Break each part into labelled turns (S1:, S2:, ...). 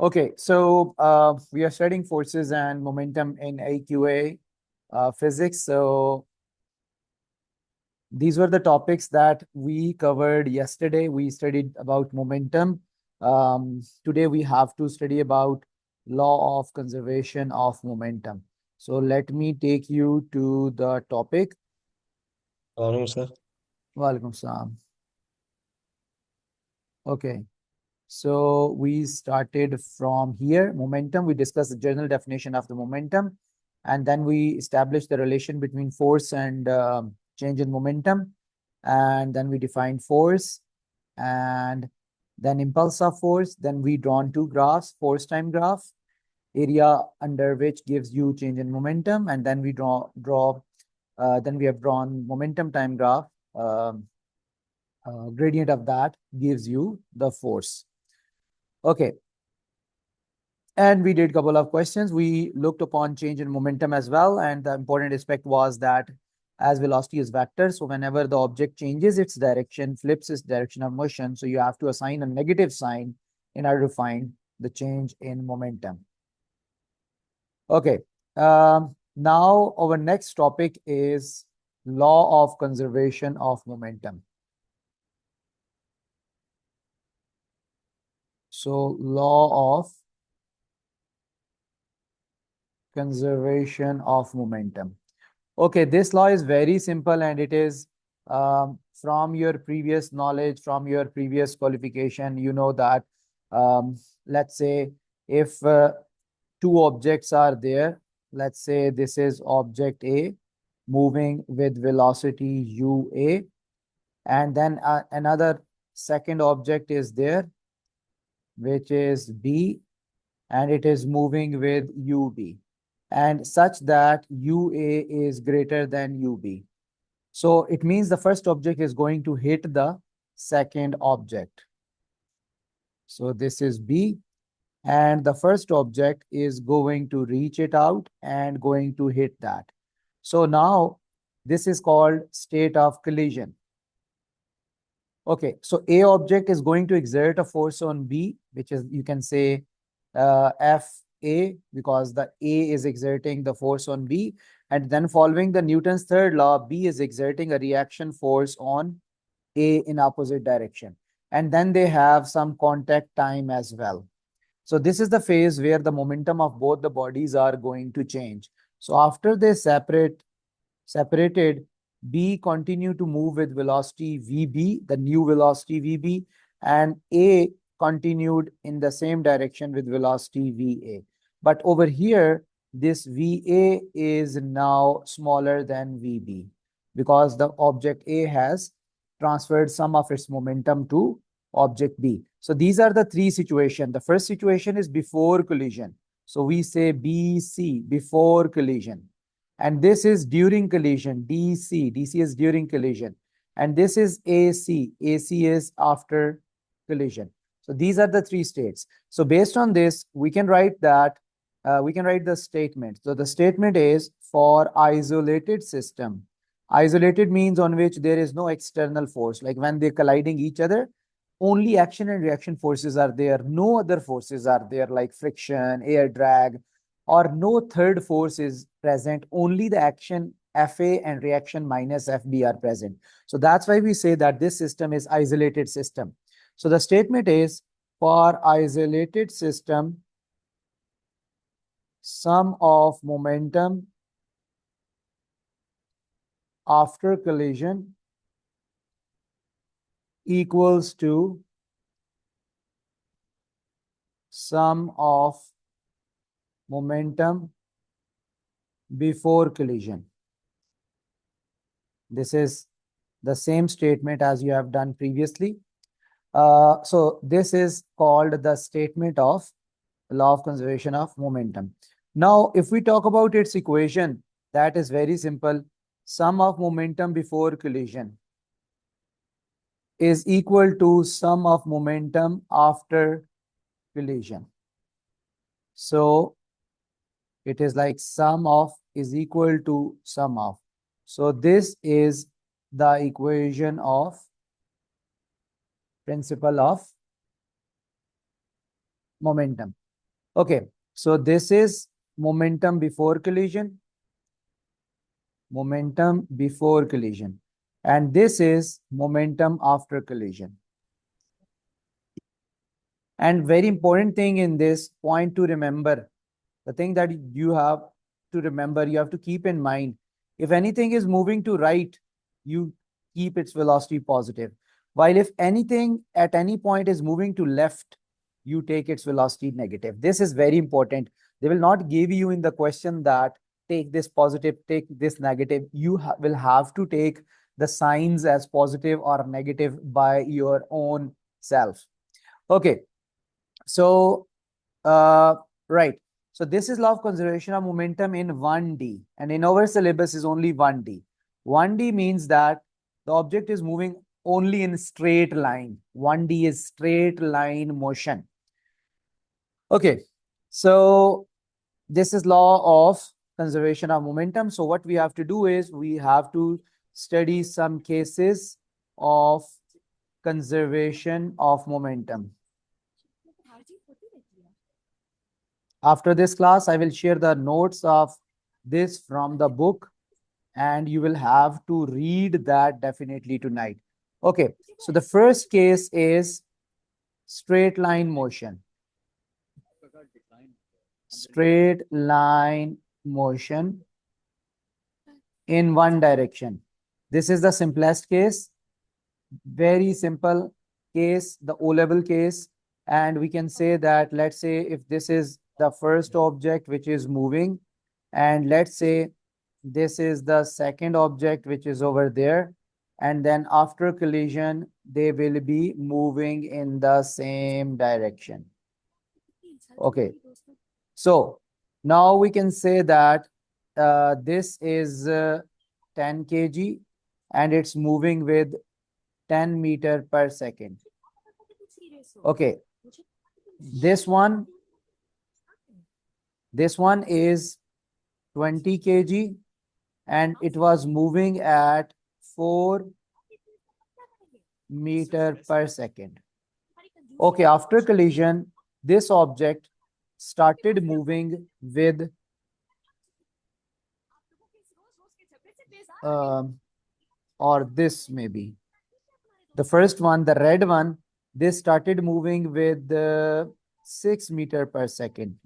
S1: Okay, so we are studying forces and momentum in AQA physics. So these were the topics that we covered yesterday. We studied about momentum. Today we have to study about law of conservation of momentum. So let me take you to the topic.
S2: Alaikum sir.
S1: Walaikum salam. Okay. So we started from here, momentum. We discussed the general definition of the momentum, and then we established the relation between force and change in momentum. And then we defined force and then impulse of force. Then we drawn two graphs, force time graph, area under which gives you change in momentum. And then we then we have drawn momentum time graph. Gradient of that gives you the force. Okay. And we did a couple of questions. We looked upon change in momentum as well. And the important aspect was that as velocity is vector, so whenever the object changes its direction, flips its direction of motion, so you have to assign a negative sign in order to find the change in momentum. Okay. Now our next topic is law of conservation of momentum. So law of conservation of momentum. Okay, this law is very simple and it is from your previous knowledge, from your previous qualification, you know that let's say if two objects are there, let's say this is object A moving with velocity UA, and then another second object is there, which is B, and it is moving with UB, and such that UA is greater than UB. So it means the first object is going to hit the second object. So this is B, and the first object is going to reach it out and going to hit that. So now this is called state of collision. Okay, so A object is going to exert a force on B, which is, you can say, FA, because the A is exerting the force on B. And then following the Newton's third law, B is exerting a reaction force on A in opposite direction. And then they have some contact time as well. So this is the phase where the momentum of both the bodies are going to change. So after they separated, B continue to move with velocity VB, the new velocity VB, and A continued in the same direction with velocity VA. But over here, this VA is now smaller than VB because the object A has transferred some of its momentum to object B. So these are the three situations. The first situation is before collision. So we say BC, before collision. And this is during collision, DC. DC is during collision. And this is AC. AC is after collision. So these are the three states. So based on this, we can write that, we can write the statement. So the statement is for isolated system. Isolated means on which there is no external force. Like when they're colliding each other, only action and reaction forces are there. No other forces are there like friction, air drag, or no third force is present. Only the action FA and reaction minus FB are present. So that's why we say that this system is isolated system. So the statement is for isolated system, sum of momentum after collision equals to sum of momentum before collision. This is the same statement as you have done previously. So this is called the statement of law of conservation of momentum. Now, if we talk about its equation, that is very simple. Sum of momentum before collision is equal to sum of momentum after collision. So it is like sum of is equal to sum of. So this is the equation of principle of momentum. Okay, so this is momentum before collision, momentum before collision, and this is momentum after collision. And very important thing in this point to remember, the thing that you have to remember, you have to keep in mind, if anything is moving to right, you keep its velocity positive. While if anything at any point is moving to left, you take its velocity negative. This is very important. They will not give you in the question that take this positive, take this negative. You will have to take the signs as positive or negative by your own self. Okay, so uh, right. So this is law of conservation of momentum in 1D, and in our syllabus is only 1D. 1D means that the object is moving only in straight line. 1D is straight line motion. Okay, so this is law of conservation of momentum. So what we have to do is we have to study some cases of conservation of momentum. After this class, I will share the notes of this from the book, and you will have to read that definitely tonight. Okay, so the first case is straight line motion. Straight line motion in one direction. This is the simplest case, very simple case, the O-level case. And we can say that, let's say if this is the first object which is moving, and let's say this is the second object which is over there, and then after collision, they will be moving in the same direction. Okay, so now we can say that this is 10 kg and it's moving with 10 meter per second. Okay, this one is 20 kg and it was moving at 4 meter per second. Okay, after collision, this object started moving with or this maybe. The first one, the red one, this started moving with 6 meter per second.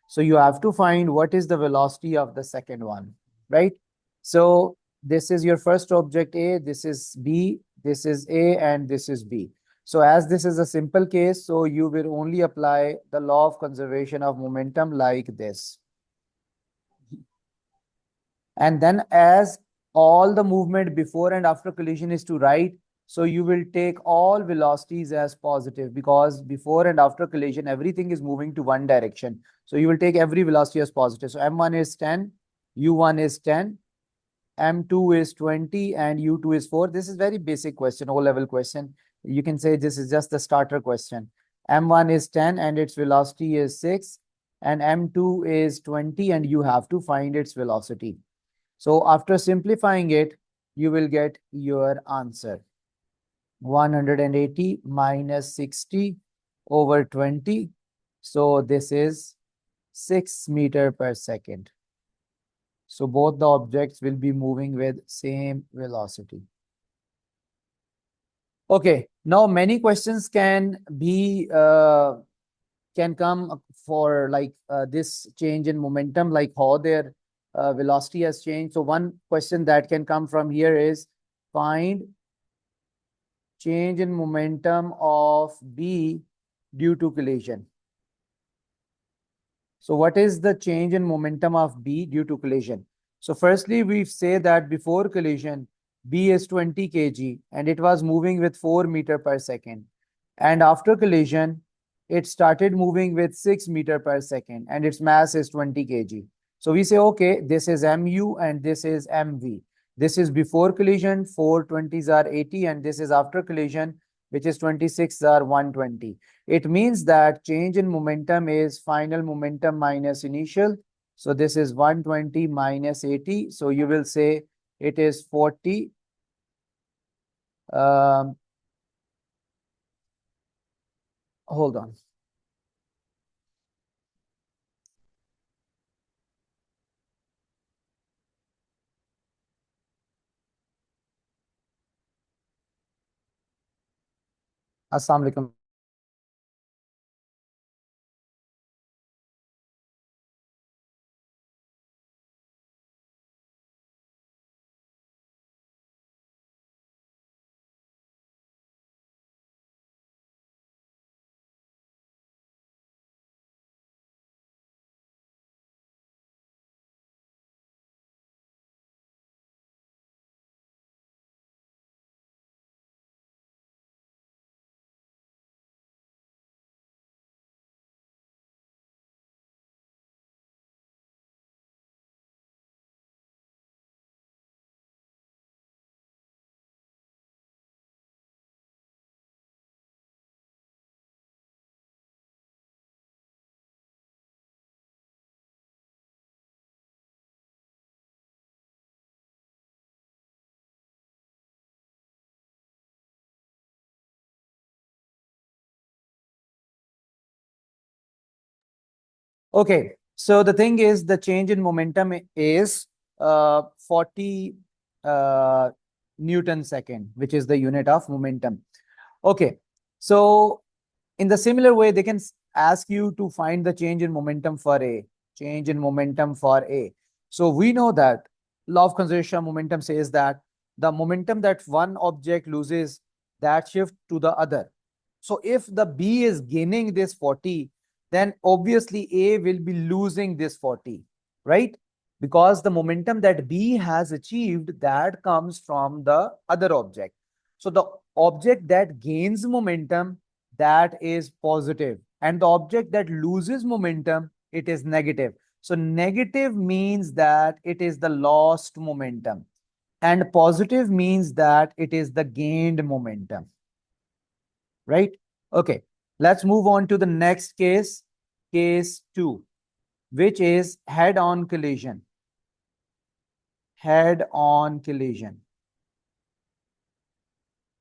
S1: So you have to find what is the velocity of the second one, right? So this is your first object A, this is B, this is A, and this is B. So as this is a simple case, so you will only apply the law of conservation of momentum like this. And then as all the movement before and after collision is to right, so you will take all velocities as positive because before and after collision, everything is moving to one direction. So you will take every velocity as positive. So M1 is 10, U1 is 10, M2 is 20, and U2 is 4. This is very basic question, O-level question. You can say this is just the starter question. M1 is 10 and its velocity is 6, and M2 is 20, and you have to find its velocity. So after simplifying it, you will get your answer. 180 minus 60 over 20. So this is 6 meter per second. So both the objects will be moving with same velocity. Okay, now many questions can be can come for like this change in momentum, like how their velocity has changed. So one question that can come from here is find change in momentum of B due to collision. So what is the change in momentum of B due to collision? So firstly, we say that before collision, B is 20 kg and it was moving with 4 meter per second. And after collision, it started moving with 6 meter per second and its mass is 20 kg. So we say, okay, this is mu and this is mv. This is before collision, 420s are 80, and this is after collision, which is 26 are 120. It means that change in momentum is final momentum minus initial. So this is 120 minus 80. So you will say it is 40. Hold on. Assalamu alaikum. Okay, so the thing is, the change in momentum is 40 uh, Newton second, which is the unit of momentum. Okay, so in the similar way, they can ask you to find the change in momentum for A, change in momentum for A. So we know that law of conservation of momentum says that the momentum that one object loses, that shift to the other. So if the B is gaining this 40, then obviously A will be losing this 40, right? Because the momentum that B has achieved, that comes from the other object. So the object that gains momentum, that is positive, and the object that loses momentum, it is negative. So negative means that it is the lost momentum, and positive means that it is the gained momentum, right? Okay, let's move on to the next case, case 2, which is head-on collision. Head-on collision.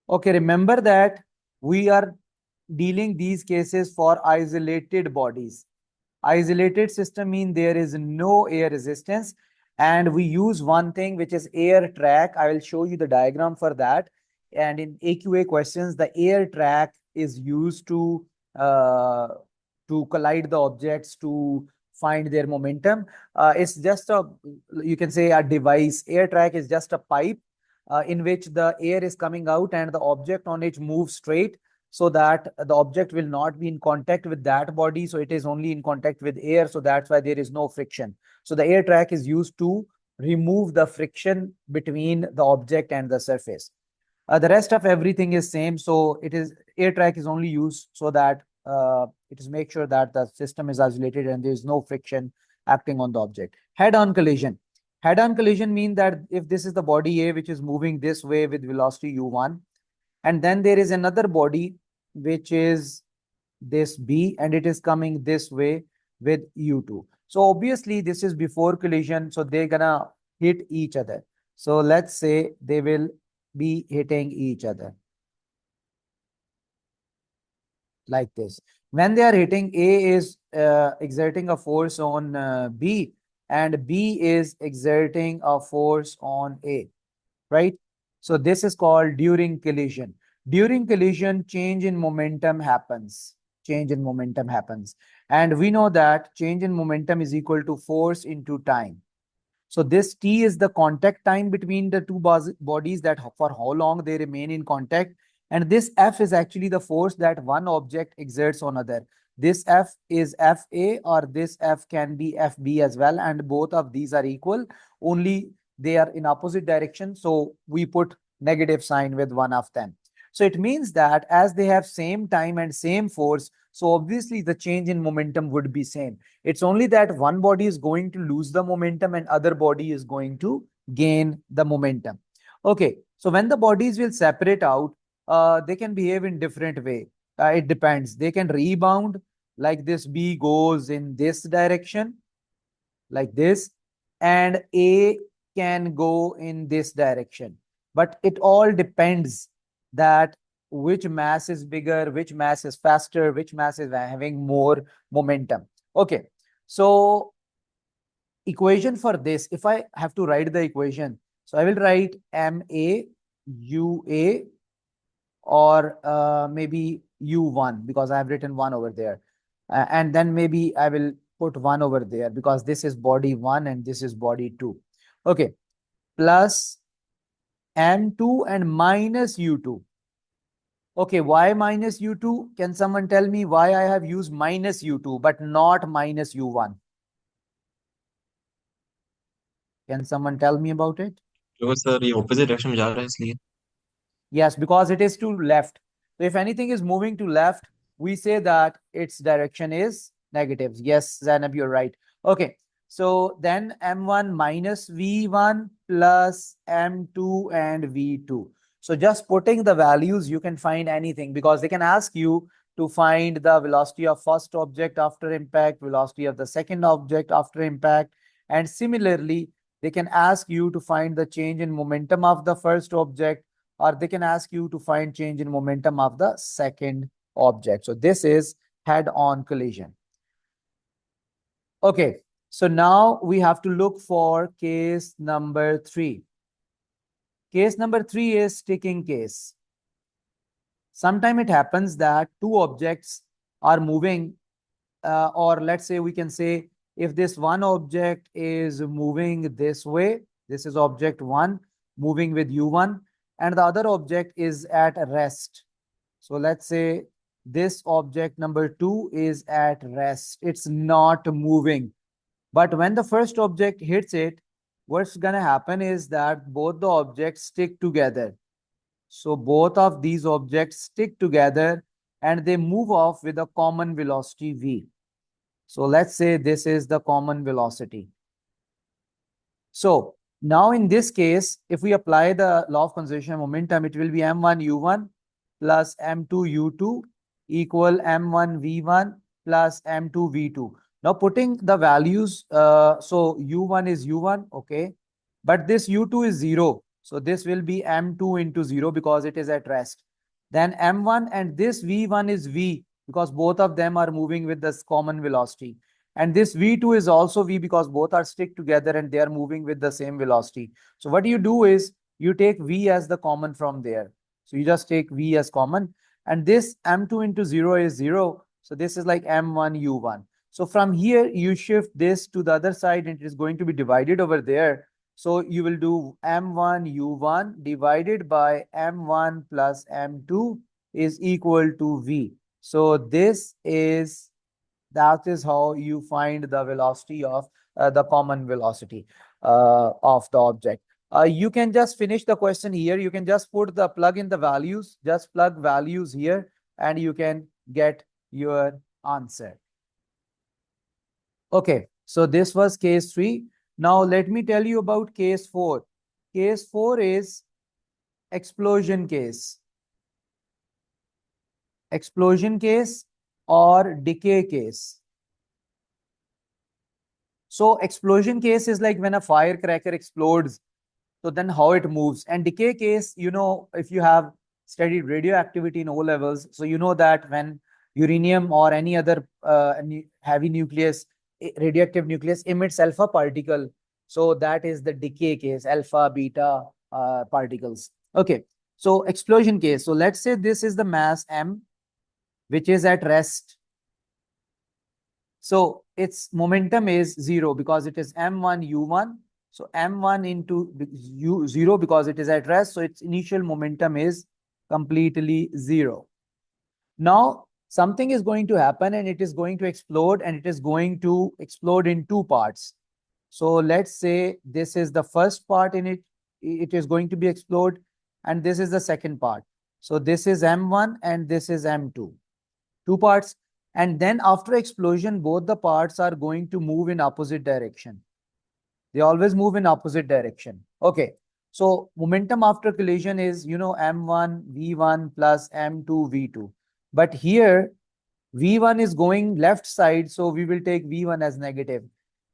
S1: Okay, remember that we are dealing these cases for isolated bodies. Isolated system mean there is no air resistance, and we use one thing which is air track. I will show you the diagram for that. And in AQA questions, the air track is used uh, to collide the objects to find their momentum. It's just a, you can say, a device. Air track is just a pipe in which the air is coming out and the object on it moves straight, so that the object will not be in contact with that body. So it is only in contact with air. So that's why there is no friction. So the air track is used to remove the friction between the object and the surface. The rest of everything is same. So it is, air track is only used so that it is make sure that the system is isolated and there is no friction acting on the object. Head-on collision. Head-on collision mean that if this is the body A which is moving this way with velocity u1, and then there is another body which is this B, and it is coming this way with u2. So obviously this is before collision, so they're gonna hit each other. So let's say they will be hitting each other like this. When they are hitting, A is exerting a force on B, and B is exerting a force on A, right? So this is called during collision. During collision, change in momentum happens. Change in momentum happens. And we know that change in momentum is equal to force into time. So this T is the contact time between the two bodies, that for how long they remain in contact. And this F is actually the force that one object exerts on other. This F is FA, or this F can be FB as well. And both of these are equal, only they are in opposite direction. So we put negative sign with one of them. So it means that as they have same time and same force, so obviously the change in momentum would be same. It's only that one body is going to lose the momentum and other body is going to gain the momentum. Okay, so when the bodies will separate out, they can behave in different way. It depends. They can rebound, like this B goes in this direction, like this, and A can go in this direction. But it all depends that which mass is bigger, which mass is faster, which mass is having more momentum. Okay, so equation for this, if I have to write the equation, so I will write MA UA or maybe u1 because I have written 1 over there. And then maybe I will put 1 over there because this is body 1 and this is body 2. Okay, plus m2 and minus u2. Okay, why minus u2? Can someone tell me why I have used minus u2 but not minus u1? Can someone tell me about it?
S2: क्योंकि sir ये opposite direction में जा रहा है इसलिए।
S1: Yes, because it is to left. So if anything is moving to left, we say that its direction is negative. Yes, Zainab, you're right. Okay, so then M1 minus V1 plus M2 and V2. So just putting the values, you can find anything because they can ask you to find the velocity of first object after impact, velocity of the second object after impact. And similarly, they can ask you to find the change in momentum of the first object, or they can ask you to find change in momentum of the second object. So this is head-on collision. Okay, so now we have to look for case number 3. Case number 3 is sticking case. Sometimes it happens that two objects are moving, or let's say we can say if this one object is moving this way, this is object 1 moving with u1, and the other object is at rest. So let's say this object number 2 is at rest. It's not moving. But when the first object hits it, what's going to happen is that both the objects stick together. So both of these objects stick together and they move off with a common velocity v. So let's say this is the common velocity. So now in this case, if we apply the law of conservation of momentum, it will be m1 u1 plus m2 u2 equal m1 v1 plus m2 v2. Now putting the values, so u1 is u1, okay, but this u2 is 0. So this will be m2 into 0 because it is at rest. Then m1 and this v1 is v because both of them are moving with this common velocity. And this v2 is also v because both are stick together and they are moving with the same velocity. So what you do is you take v as the common from there. So you just take v as common. And this m2 into 0 is 0. So this is like m1 u1. So from here, you shift this to the other side and it is going to be divided over there. So you will do m1 u1 divided by m1 plus m2 is equal to v. So that is how you find the velocity of the common velocity of the object. You can just finish the question here. You can just plug in the values, just plug values here, and you can get your answer. Okay, so this was case 3. Now let me tell you about case 4. Case 4 is explosion case. Explosion case or decay case. So explosion case is like when a firecracker explodes, so then how it moves. And decay case, if you have studied radioactivity in O levels, so you know that when uranium or any other heavy nucleus, radioactive nucleus emits alpha particle, so that is the decay case, alpha, beta particles. Okay, so explosion case. So let's say this is the mass m, which is at rest. So its momentum is 0 because it is m1 u1. So m1 into u0 because it is at rest. So its initial momentum is completely 0. Now something is going to happen and it is going to explode, and it is going to explode in two parts. So let's say this is the first part in it. It is going to be explode, and this is the second part. So this is m1 and this is m2. Two parts. And then after explosion, both the parts are going to move in opposite direction. They always move in opposite direction. Okay. So momentum after collision is, m1 v1 plus m2 v2. But here v1 is going left side, so we will take v1 as negative.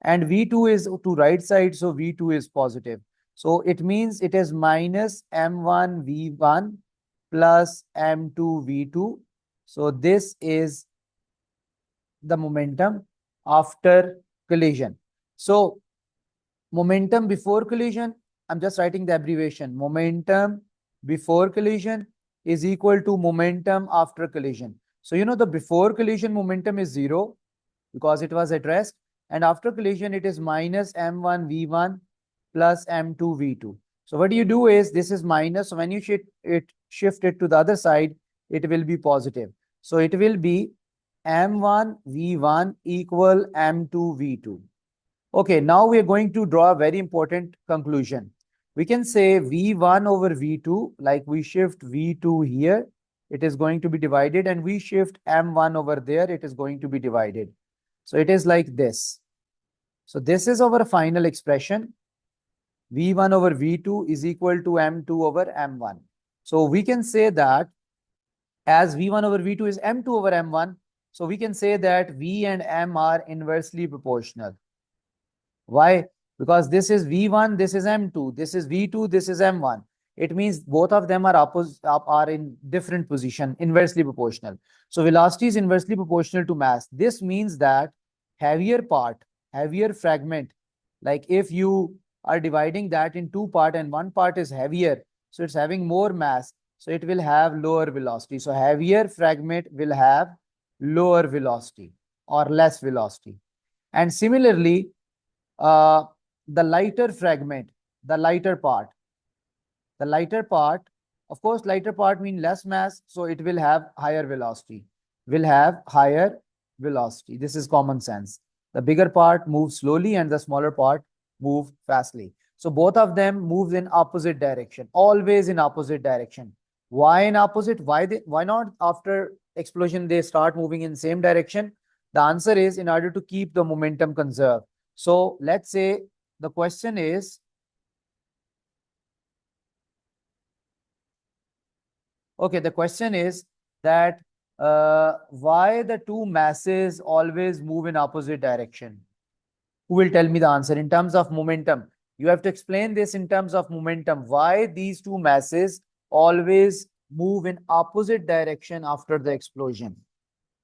S1: And v2 is to right side, so v2 is positive. So it means it is minus m1 v1 plus m2 v2. So this is the momentum after collision. So momentum before collision, I'm just writing the abbreviation. Momentum before collision is equal to momentum after collision. So you know the before collision momentum is 0 because it was at rest, and after collision it is minus m1 v1 plus m2 v2. So what you do is this is minus. So when you shift it to the other side, it will be positive. So it will be m1 v1 equal m2 v2. Okay, now we are going to draw a very important conclusion. We can say V1 over V2, like we shift V2 here, it is going to be divided, and we shift M1 over there, it is going to be divided. So it is like this. So this is our final expression. V1 over V2 is equal to M2 over M1. So we can say that as V1 over V2 is M2 over M1, so we can say that V and M are inversely proportional. Why? Because this is V1, this is M2, this is V2, this is M1. It means both of them are in different position, inversely proportional. So velocity is inversely proportional to mass. This means that heavier part, heavier fragment, like if you are dividing that in two parts and one part is heavier, so it's having more mass, so it will have lower velocity. So heavier fragment will have lower velocity or less velocity. And similarly, uh, the lighter fragment, the lighter part, the lighter part, of course, lighter part means less mass, so it will have higher velocity, will have higher velocity. This is common sense. The bigger part moves slowly and the smaller part move fastly. So both of them move in opposite direction, always in opposite direction. Why in opposite? Why not after explosion they start moving in same direction? The answer is in order to keep the momentum conserved. So let's say the question is, okay, the question is that why the two masses always move in opposite direction? Who will tell me the answer in terms of momentum? You have to explain this in terms of momentum. Why these two masses always move in opposite direction after the explosion?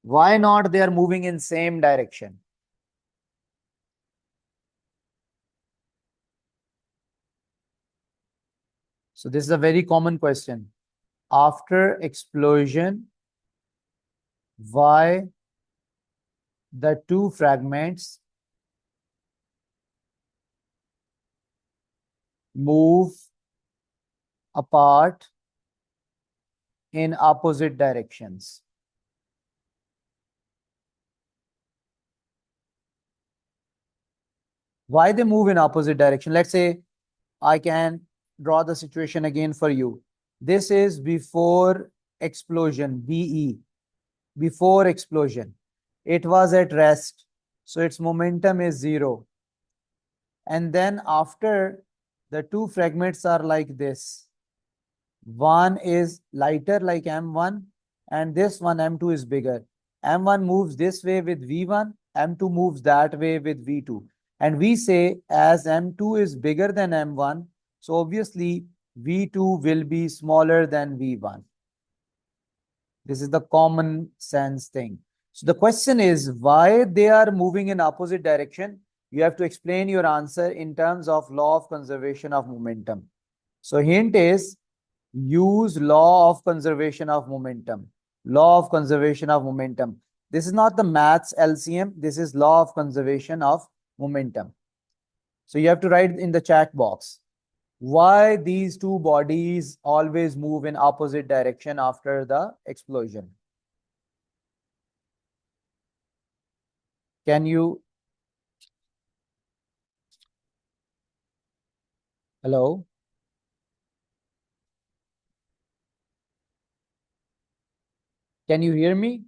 S1: Why not they are moving in same direction? So this is a very common question. After explosion, why the two fragments move apart in opposite directions? Why they move in opposite direction? Let's say I can draw the situation again for you. This is before explosion, BE, before explosion. It was at rest, so its momentum is 0. And then after, the two fragments are like this. One is lighter like M1, and this one M2 is bigger. M1 moves this way with V1, M2 moves that way with V2. And we say as M2 is bigger than M1, so obviously V2 will be smaller than V1. This is the common sense thing. So the question is why they are moving in opposite direction. You have to explain your answer in terms of law of conservation of momentum. So hint is use law of conservation of momentum. Law of conservation of momentum. This is not the maths LCM. This is law of conservation of momentum. So you have to write in the chat box why these two bodies always move in opposite direction after the explosion. Can you? Hello? Can you hear me?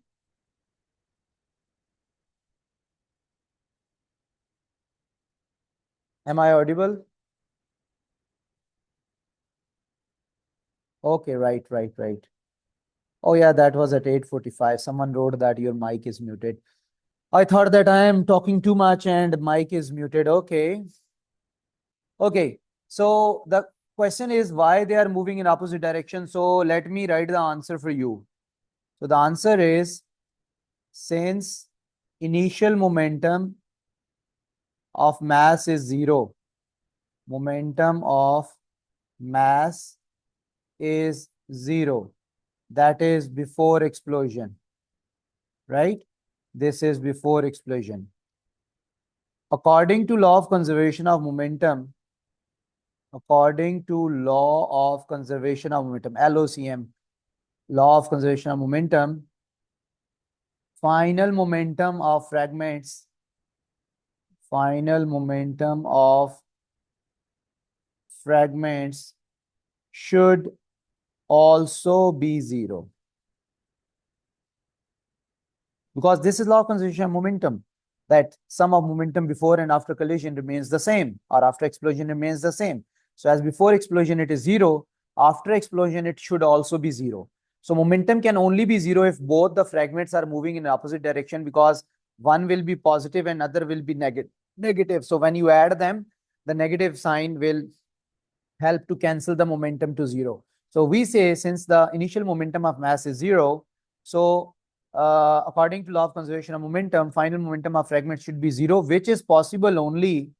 S1: Am I audible? Okay, right. Oh yeah, that was at 8:45. Someone wrote that your mic is muted. I thought that I am talking too much and mic is muted. Okay. Okay. So the question is why they are moving in opposite direction. So let me write the answer for you. So the answer is since initial momentum of mass is 0, momentum of mass is 0. that is before explosion, right? This is before explosion. According to law of conservation of momentum, according to law of conservation of momentum, LOCM, law of conservation of momentum, final momentum of fragments, final momentum of fragments should also be zero. Because this is law of conservation of momentum, that sum of momentum before and after collision remains the same, or after explosion remains the same. So as before explosion it is zero, after explosion it should also be zero. So momentum can only be zero if both the fragments are moving in opposite direction, because one will be positive and other will be negative. So when you add them, the negative sign will help to cancel the momentum to zero. So we say, since the initial momentum of mass is zero, so according to law of conservation of momentum, final momentum of fragments should be zero, which is possible only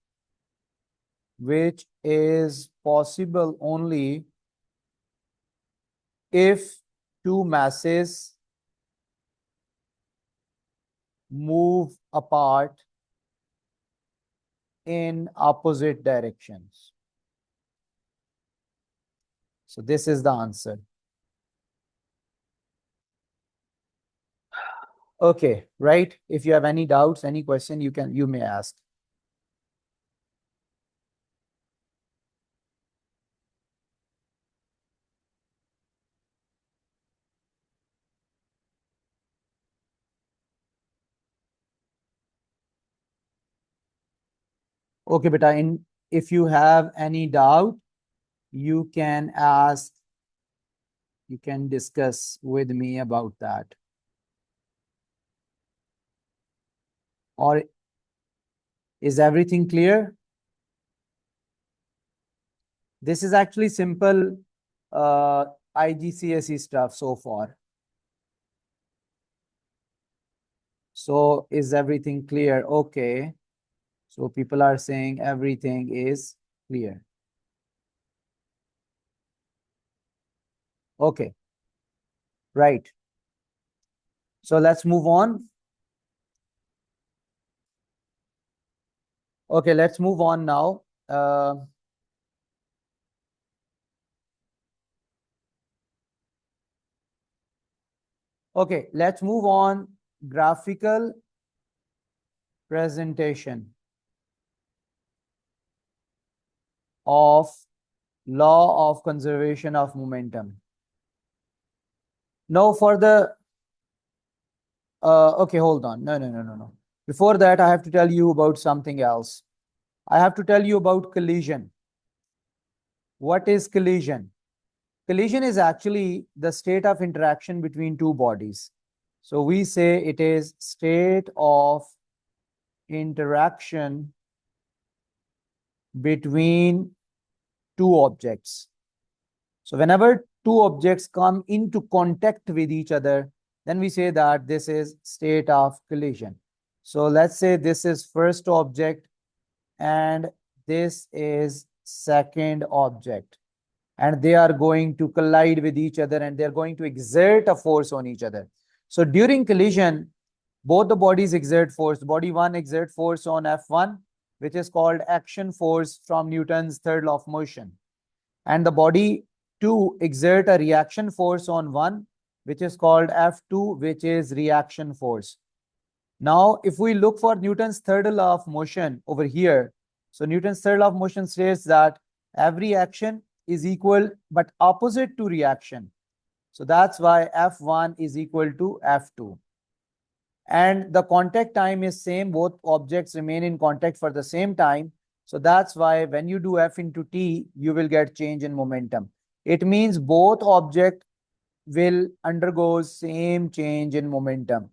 S1: if two masses move apart in opposite directions. So this is the answer. Okay, right? If you have any doubts, any question, you may ask. Okay, beta, if you have any doubt, you can ask, you can discuss with me about that. Or is everything clear? This is actually simple IGCSE stuff so far. So is everything clear? Okay. So people are saying everything is clear. Okay. Right. So let's move on. Okay, let's move on now. Okay, let's move on. Graphical presentation of law of conservation of momentum. Now for the, okay, hold on. No. Before that, I have to tell you about something else. I have to tell you about collision. What is collision? Collision is actually the state of interaction between two bodies. So we say it is state of interaction between two objects. So whenever two objects come into contact with each other, then we say that this is state of collision. So let's say this is first object and this is second object, and they are going to collide with each other and they're going to exert a force on each other. So during collision, both the bodies exert force. Body 1 exert force on F1, which is called action force from Newton's third law of motion. And the body 2 exert a reaction force on 1, which is called F2, which is reaction force. Now, if we look for Newton's third law of motion over here, so Newton's third law of motion states that every action is equal but opposite to reaction. So that's why F1 is equal to F2. And the contact time is same. Both objects remain in contact for the same time. So that's why when you do F into T, you will get change in momentum. It means both objects will undergo same change in momentum.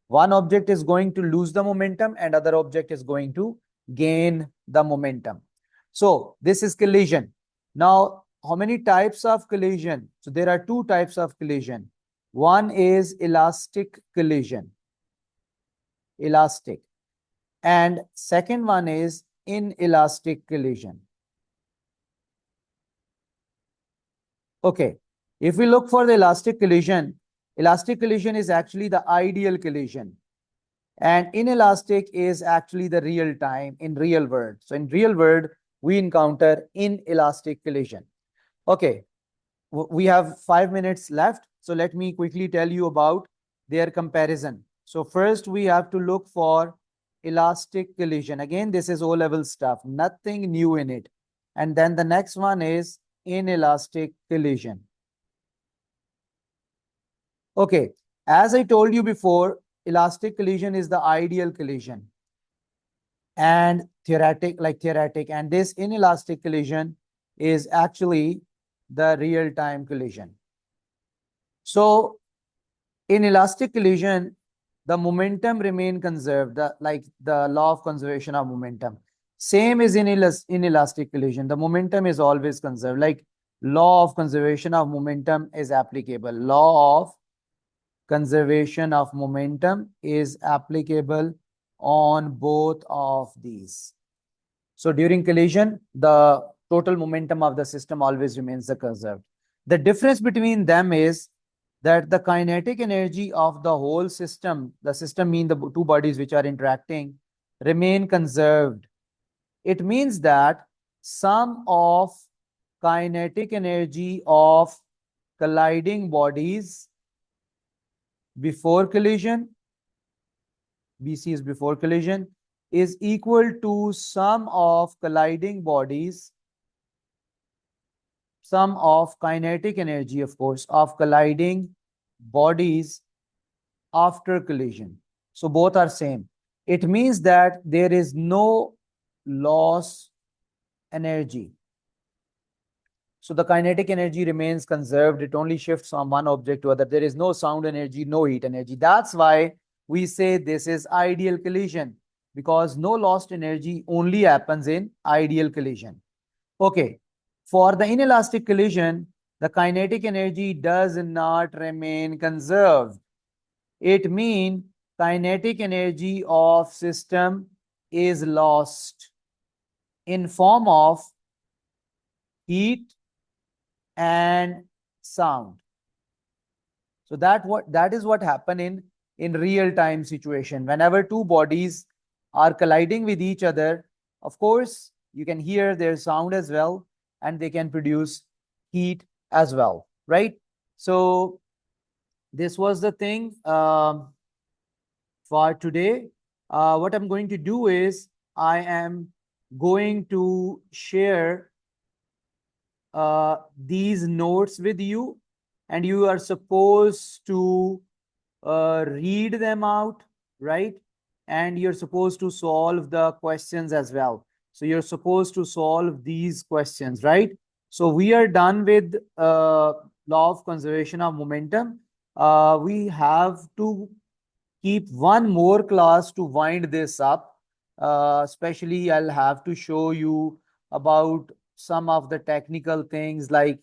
S1: One object is going to lose the momentum and other object is going to gain the momentum. So this is collision. Now, how many types of collision? So there are two types of collision. One is elastic collision. Elastic. And second one is inelastic collision. Okay. If we look for the elastic collision is actually the ideal collision. And inelastic is actually the real time in real world. So in real world, we encounter inelastic collision. Okay, we have 5 minutes left. So let me quickly tell you about their comparison. So first we have to look for elastic collision. Again, this is O-level stuff, nothing new in it. And then the next one is inelastic collision. Okay, as I told you before, elastic collision is the ideal collision and theoretic, and this inelastic collision is actually the real-time collision. So in elastic collision, the momentum remain conserved, like the law of conservation of momentum. Same is in inelastic collision. The momentum is always conserved. Like law of conservation of momentum is applicable. Law of conservation of momentum is applicable on both of these. So during collision, the total momentum of the system always remains conserved. The difference between them is that the kinetic energy of the whole system, the system means the two bodies which are interacting, remain conserved. It means that sum of kinetic energy of colliding bodies before collision, BC is before collision, is equal to sum of colliding bodies, sum of kinetic energy, of course, of colliding bodies after collision. So both are same. It means that there is no loss energy. So the kinetic energy remains conserved. It only shifts from one object to other. There is no sound energy, no heat energy. That's why we say this is ideal collision, because no lost energy only happens in ideal collision. Okay. For the inelastic collision, the kinetic energy does not remain conserved. It means kinetic energy of system is lost in form of heat and sound. So that is what happen in real time situation. Whenever two bodies are colliding with each other, of course, you can hear their sound as well, and they can produce heat as well, right? So this was the thing for today. What I'm going to do is I am going to share these notes with you, and you are supposed to read them out, right? And you're supposed to solve the questions as well. So you're supposed to solve these questions, right? So we are done with law of conservation of momentum. We have to keep one more class to wind this up. Especially, I'll have to show you about some of the technical things, like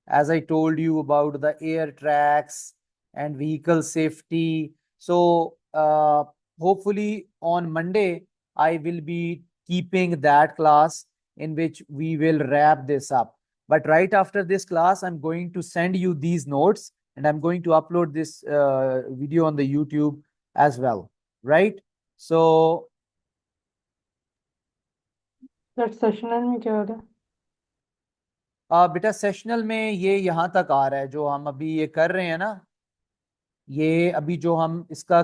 S1: as I told you about the air tracks and vehicle safety. So, hopefully on Monday, I will be keeping that class in which we will wrap this up. But right after this class, I'm going to send you these notes, and I'm going to upload this video on the YouTube as well, right? So,
S3: sir sessional में क्या हो रहा है?
S1: बेटा sessional में ये यहाँ तक आ रहा है जो हम अभी ये कर रहे हैं ना, ये अभी जो हम इसका